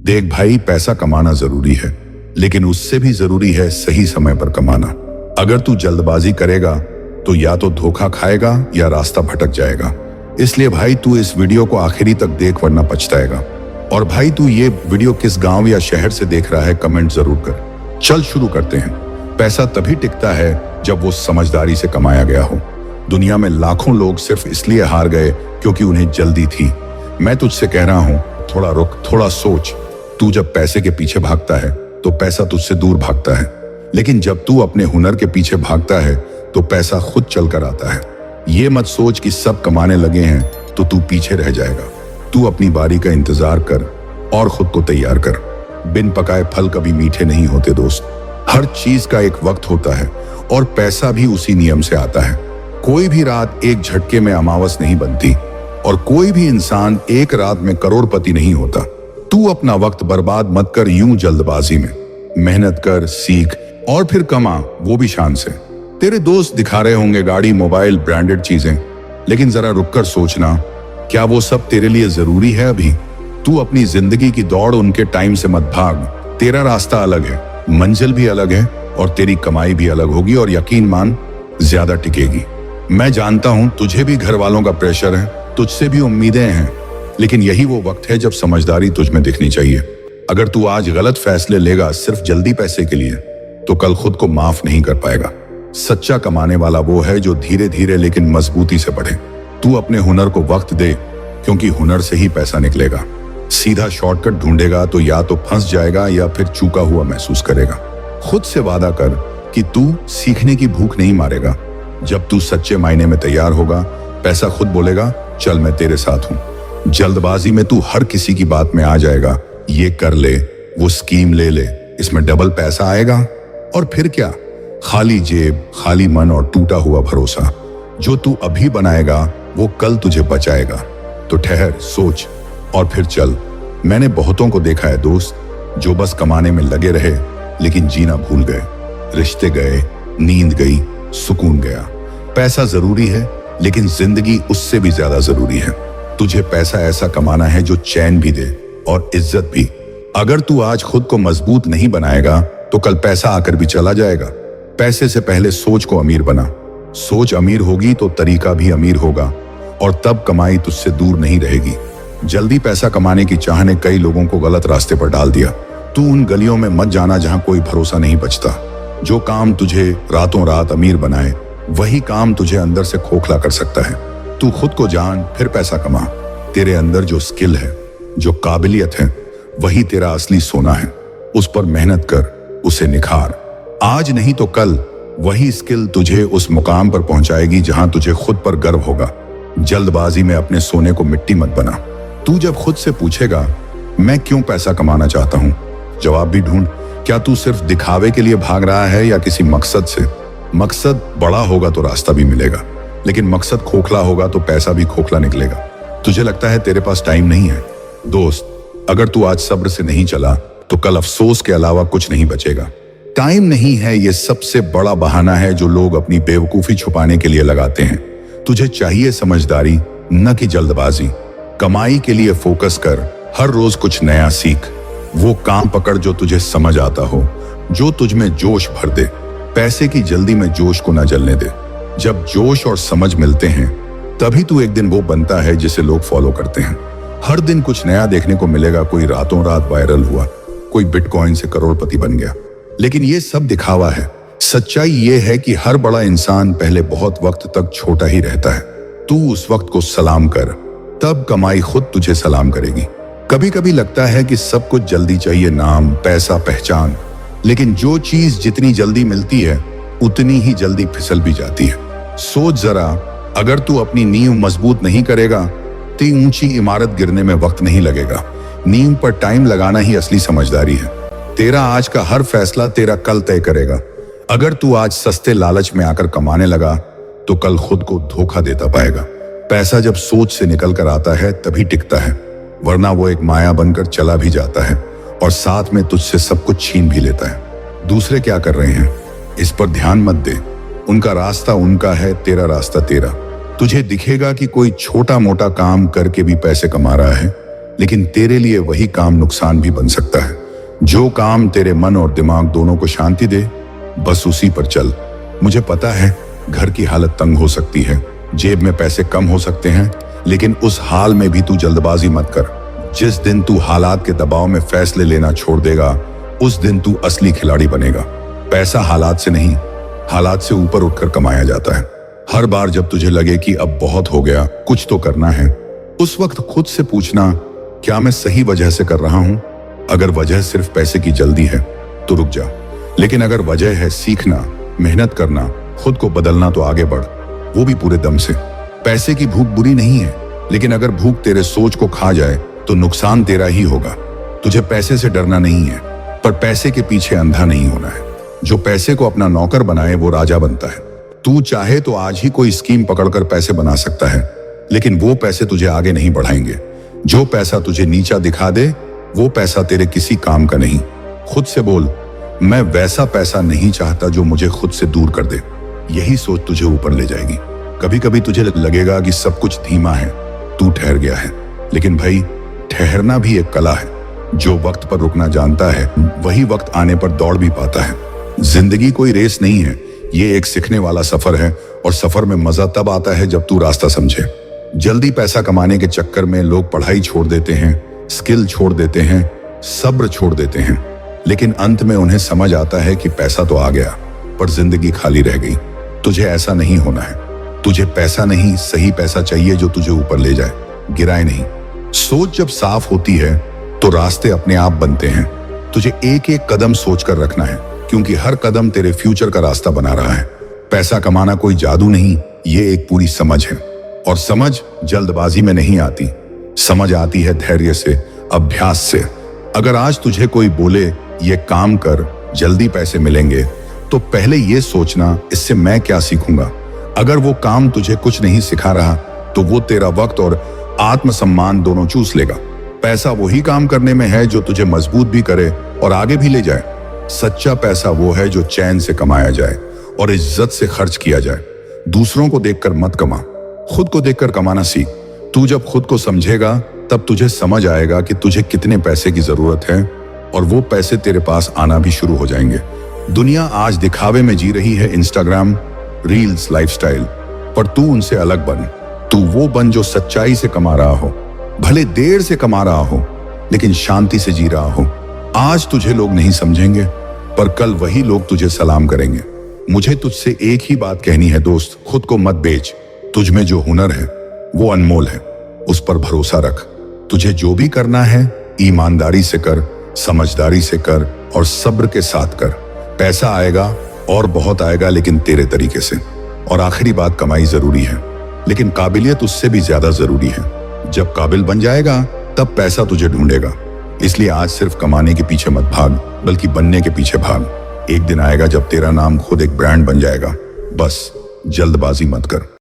देख भाई, पैसा कमाना जरूरी है, लेकिन उससे भी जरूरी है सही समय पर कमाना। अगर तू जल्दबाजी करेगा तो या तो धोखा खाएगा या रास्ता भटक जाएगा। इसलिए भाई तू इस वीडियो को आखिरी तक देख, वरना पछताएगा। और भाई तू ये वीडियो किस गांव या शहर से देख रहा है, कमेंट जरूर कर। चल शुरू करते हैं। पैसा तभी टिकता है जब वो समझदारी से कमाया गया हो। दुनिया में लाखों लोग सिर्फ इसलिए हार गए क्योंकि उन्हें जल्दी थी। मैं तुझसे कह रहा हूं, थोड़ा रुक, थोड़ा सोच। तू जब पैसे के पीछे भागता है तो पैसा तुझसे दूर भागता है, लेकिन जब तू अपने हुनर के पीछे भागता है तो पैसा खुद चलकर आता है। ये मत सोच कि सब कमाने लगे हैं तो तू पीछे रह जाएगा। तू अपनी बारी का इंतजार कर और खुद को तैयार कर। बिन पकाए फल कभी मीठे नहीं होते दोस्त। हर चीज का एक वक्त होता है और पैसा भी उसी नियम से आता है। कोई भी रात एक झटके में अमावस नहीं बनती और कोई भी इंसान एक रात में करोड़पति नहीं होता। तू अपना वक्त बर्बाद मत कर यूं जल्दबाजी में। मेहनत कर, सीख और फिर कमा, वो भी शान से। तेरे दोस्त दिखा रहे होंगे गाड़ी, मोबाइल, ब्रांडेड चीजें, लेकिन जरा रुककर सोचना, क्या वो सब तेरे लिए जरूरी है अभी? तू अपनी जिंदगी की दौड़ उनके टाइम से मत भाग। तेरा रास्ता अलग है, मंजिल भी अलग है और तेरी कमाई भी अलग होगी और यकीन मान, ज्यादा टिकेगी। मैं जानता हूं तुझे भी घर वालों का प्रेशर है, तुझसे भी उम्मीदें हैं, लेकिन यही वो वक्त है जब समझदारी तुझ में दिखनी चाहिए। अगर तू आज गलत फैसले लेगा सिर्फ जल्दी पैसे के लिए, तो कल खुद को माफ नहीं कर पाएगा। सच्चा कमाने वाला वो है जो धीरे धीरे लेकिन मजबूती से बढ़े। तू अपने हुनर को वक्त दे, क्योंकि हुनर से ही पैसा निकलेगा। सीधा शॉर्टकट ढूंढेगा तो या तो फंस जाएगा या फिर चूका हुआ महसूस करेगा। खुद से वादा कर कि तू सीखने की भूख नहीं मारेगा। जब तू सच्चे मायने में तैयार होगा, पैसा खुद बोलेगा, चल मैं तेरे साथ हूं। जल्दबाजी में तू हर किसी की बात में आ जाएगा, ये कर ले, वो स्कीम ले ले, इसमें डबल पैसा आएगा। और फिर क्या? खाली जेब, खाली मन और टूटा हुआ भरोसा। जो तू अभी बनाएगा वो कल तुझे बचाएगा। तो ठहर, सोच और फिर चल। मैंने बहुतों को देखा है दोस्त, जो बस कमाने में लगे रहे लेकिन जीना भूल गए। रिश्ते गए, नींद गई, सुकून गया। पैसा जरूरी है, लेकिन जिंदगी उससे भी ज्यादा जरूरी है। तुझे पैसा ऐसा कमाना है जो चैन भी दे और इज्जत भी। अगर तू आज खुद को मजबूत नहीं बनाएगा तो कल पैसा आकर भी चला जाएगा। पैसे से पहले सोच को अमीर बना। सोच अमीर होगी तो तरीका भी अमीर होगा और तब कमाई तुझसे दूर नहीं रहेगी। जल्दी पैसा कमाने की चाह ने कई लोगों को गलत रास्ते पर डाल दिया। तू उन गलियों में मत जाना जहां कोई भरोसा नहीं बचता। जो काम तुझे रातों रात अमीर बनाए, वही काम तुझे अंदर से खोखला कर सकता है। तू खुद को जान, फिर पैसा कमा। तेरे अंदर जो स्किल है, जो काबिलियत है, वही तेरा असली सोना है। उस पर मेहनत कर, उसे निखार। आज नहीं तो कल वही स्किल तुझे उस मुकाम पर पहुंचाएगी जहां तुझे खुद पर गर्व होगा। जल्दबाजी में अपने सोने को मिट्टी मत बना। तू जब खुद से पूछेगा, मैं क्यों पैसा कमाना चाहता हूं, जवाब भी ढूंढ। क्या तू सिर्फ दिखावे के लिए भाग रहा है या किसी मकसद से? मकसद बड़ा होगा तो रास्ता भी मिलेगा, लेकिन मकसद खोखला होगा तो पैसा भी खोखला निकलेगा। तुझे लगता है तेरे पास टाइम नहीं है? दोस्त, अगर तू आज सब्र से नहीं चला तो कल अफसोस के अलावा कुछ नहीं बचेगा। टाइम नहीं है, ये सबसे बड़ा बहाना है जो लोग अपनी बेवकूफी छुपाने के लिए लगाते हैं। तुझे चाहिए समझदारी, न कि जल्दबाजी। कमाई के लिए फोकस कर, हर रोज कुछ नया सीख। वो काम पकड़ जो तुझे समझ आता हो, जो तुझ में जोश भर दे। पैसे की जल्दी में जोश को न जलने दे। जब जोश और समझ मिलते हैं तभी तू एक दिन वो बनता है जिसे लोग फॉलो करते हैं। हर दिन कुछ नया देखने को मिलेगा। कोई रातों रात वायरल हुआ, कोई बिटकॉइन से करोड़पति बन गया, लेकिन ये सब दिखावा है। सच्चाई ये है कि हर बड़ा इंसान पहले बहुत वक्त तक छोटा ही रहता है। तू उस वक्त को सलाम कर, तब कमाई खुद तुझे सलाम करेगी। कभी कभी लगता है कि सब कुछ जल्दी चाहिए, नाम, पैसा, पहचान, लेकिन जो चीज जितनी जल्दी मिलती है उतनी ही जल्दी फिसल भी जाती है। सोच जरा, अगर तू अपनी नींव मजबूत नहीं करेगा तो ऊंची इमारत गिरने में वक्त नहीं लगेगा। नींव पर टाइम लगाना ही असली समझदारी है। तेरा आज का हर फैसला तेरा कल तय करेगा। अगर तू आज सस्ते लालच में आकर कमाने लगा तो कल खुद को धोखा देता पाएगा। पैसा जब सोच से निकल कर आता है तभी टिकता है, वरना वो एक माया बनकर चला भी जाता है और साथ में तुझसे सब कुछ छीन भी लेता है। दूसरे क्या कर रहे हैं इस पर ध्यान मत दे। उनका रास्ता उनका है, तेरा रास्ता तेरा। तुझे दिखेगा कि कोई छोटा मोटा काम करके भी पैसे कमा रहा है, लेकिन तेरे लिए वही काम नुकसान भी बन सकता है। जो काम तेरे मन और दिमाग दोनों को शांति दे, बस उसी पर चल। मुझे पता है घर की हालत तंग हो सकती है, जेब में पैसे कम हो सकते हैं, लेकिन उस हाल में भी तू जल्दबाजी मत कर। जिस दिन तू हालात के दबाव में फैसले लेना छोड़ देगा, उस दिन तू असली खिलाड़ी बनेगा। पैसा हालात से नहीं, हालात से ऊपर उठकर कमाया जाता है। हर बार जब तुझे लगे कि अब बहुत हो गया, कुछ तो करना है, उस वक्त खुद से पूछना, क्या मैं सही वजह से कर रहा हूं? अगर वजह सिर्फ पैसे की जल्दी है तो रुक जा, लेकिन अगर वजह है सीखना, मेहनत करना, खुद को बदलना, तो आगे बढ़, वो भी पूरे दम से। पैसे की भूख बुरी नहीं है, लेकिन अगर भूख तेरे सोच को खा जाए तो नुकसान तेरा ही होगा। तुझे पैसे से डरना नहीं है, पर पैसे के पीछे अंधा नहीं होना है। जो पैसे को अपना नौकर बनाए वो राजा बनता है। तू चाहे तो आज ही कोई स्कीम पकड़कर पैसे बना सकता है, लेकिन वो पैसे तुझे आगे नहीं बढ़ाएंगे। जो पैसा तुझे नीचा दिखा दे, वो पैसा तेरे किसी काम का नहीं। खुद से बोल, मैं वैसा पैसा नहीं चाहता जो मुझे खुद से दूर कर दे। यही सोच तुझे ऊपर ले जाएगी। कभी कभी तुझे लगेगा कि सब कुछ धीमा है, तू ठहर गया है, लेकिन भाई ठहरना भी एक कला है। जो वक्त पर रुकना जानता है, वही वक्त आने पर दौड़ भी पाता है। जिंदगी कोई रेस नहीं है, ये एक सीखने वाला सफर है, और सफर में मजा तब आता है जब तू रास्ता समझे। जल्दी पैसा कमाने के चक्कर में लोग पढ़ाई छोड़ देते हैं, स्किल छोड़ देते हैं, सब्र छोड़ देते हैं, लेकिन अंत में उन्हें समझ आता है कि पैसा तो आ गया, पर जिंदगी खाली रह गई। तुझे ऐसा नहीं होना है। तुझे पैसा नहीं, सही पैसा चाहिए जो तुझे ऊपर ले जाए, गिराए नहीं। सोच जब साफ होती है तो रास्ते अपने आप बनते हैं। तुझे एक एक कदम सोचकर रखना है, क्योंकि हर कदम तेरे फ्यूचर का रास्ता बना रहा है। पैसा कमाना कोई जादू नहीं, ये एक पूरी समझ है, और समझ जल्दबाजी में नहीं आती। समझ आती है धैर्य से, अभ्यास से। अगर आज तुझे कोई बोले ये काम कर, जल्दी पैसे मिलेंगे, तो पहले ये सोचना, इससे मैं क्या सीखूंगा। अगर वो काम तुझे कुछ नहीं सिखा रहा, तो वो तेरा वक्त और आत्मसम्मान दोनों चूस लेगा। पैसा वही काम करने में है जो तुझे मजबूत भी करे और आगे भी ले जाए। सच्चा पैसा वो है जो चैन से कमाया जाए और इज्जत से खर्च किया जाए। दूसरों को देखकर मत कमा, खुद को देखकर कमाना सीख। तू जब खुद को समझेगा, तब तुझे समझ आएगा कि तुझे कितने पैसे की जरूरत है, और वो पैसे तेरे पास आना भी शुरू हो जाएंगे। दुनिया आज दिखावे में जी रही है, इंस्टाग्राम, रील्स, लाइफस्टाइल, पर तू उनसे अलग बन। तू वो बन जो सच्चाई से कमा रहा हो, भले देर से कमा रहा हो, लेकिन शांति से जी रहा हो। आज तुझे लोग नहीं समझेंगे, पर कल वही लोग तुझे सलाम करेंगे। मुझे तुझसे एक ही बात कहनी है दोस्त, खुद को मत बेच। तुझ में जो हुनर है वो अनमोल है, उस पर भरोसा रख। तुझे जो भी करना है ईमानदारी से कर, समझदारी से कर और सब्र के साथ कर। पैसा आएगा और बहुत आएगा, लेकिन तेरे तरीके से। और आखिरी बात, कमाई जरूरी है, लेकिन काबिलियत उससे भी ज्यादा जरूरी है। जब काबिल बन जाएगा, तब पैसा तुझे ढूंढेगा। इसलिए आज सिर्फ कमाने के पीछे मत भाग, बल्कि बनने के पीछे भाग। एक दिन आएगा जब तेरा नाम खुद एक ब्रांड बन जाएगा। बस जल्दबाजी मत कर।